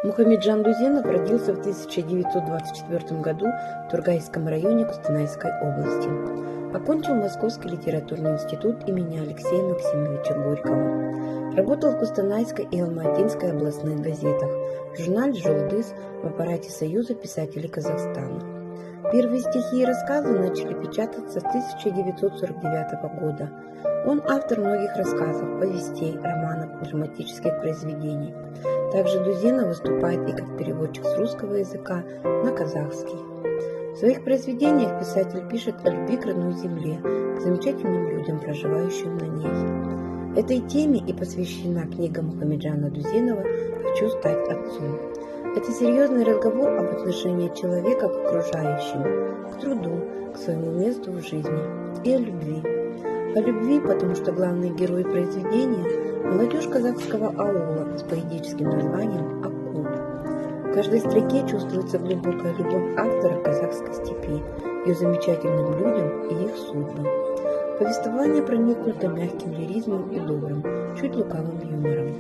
Мухамеджан Дузенов родился в 1924 году в Тургайском районе Кустанайской области. Окончил Московский литературный институт имени Алексея Максимовича Горького. Работал в Кустанайской и Алматинской областных газетах, в журнале «Жолдыс», в аппарате Союза писателей Казахстана. Первые стихи и рассказы начали печататься с 1949 года. Он автор многих рассказов, повестей, романов, драматических произведений. Также Дузенов выступает и как переводчик с русского языка на казахский. В своих произведениях писатель пишет о любви к родной земле, к замечательным людям, проживающим на ней. Этой теме и посвящена книга Мухамеджана Дузенова «Хочу стать отцом». Это серьезный разговор об отношении человека к окружающим, к труду, к своему месту в жизни и о любви. О любви, потому что главный герой произведения – молодежь казахского аула с поэтическим названием «Аккут». В каждой строке чувствуется глубокая любовь автора к казахской степи, ее замечательным людям и их судьбам. Повествование проникнуто мягким лиризмом и добрым, чуть лукавым юмором.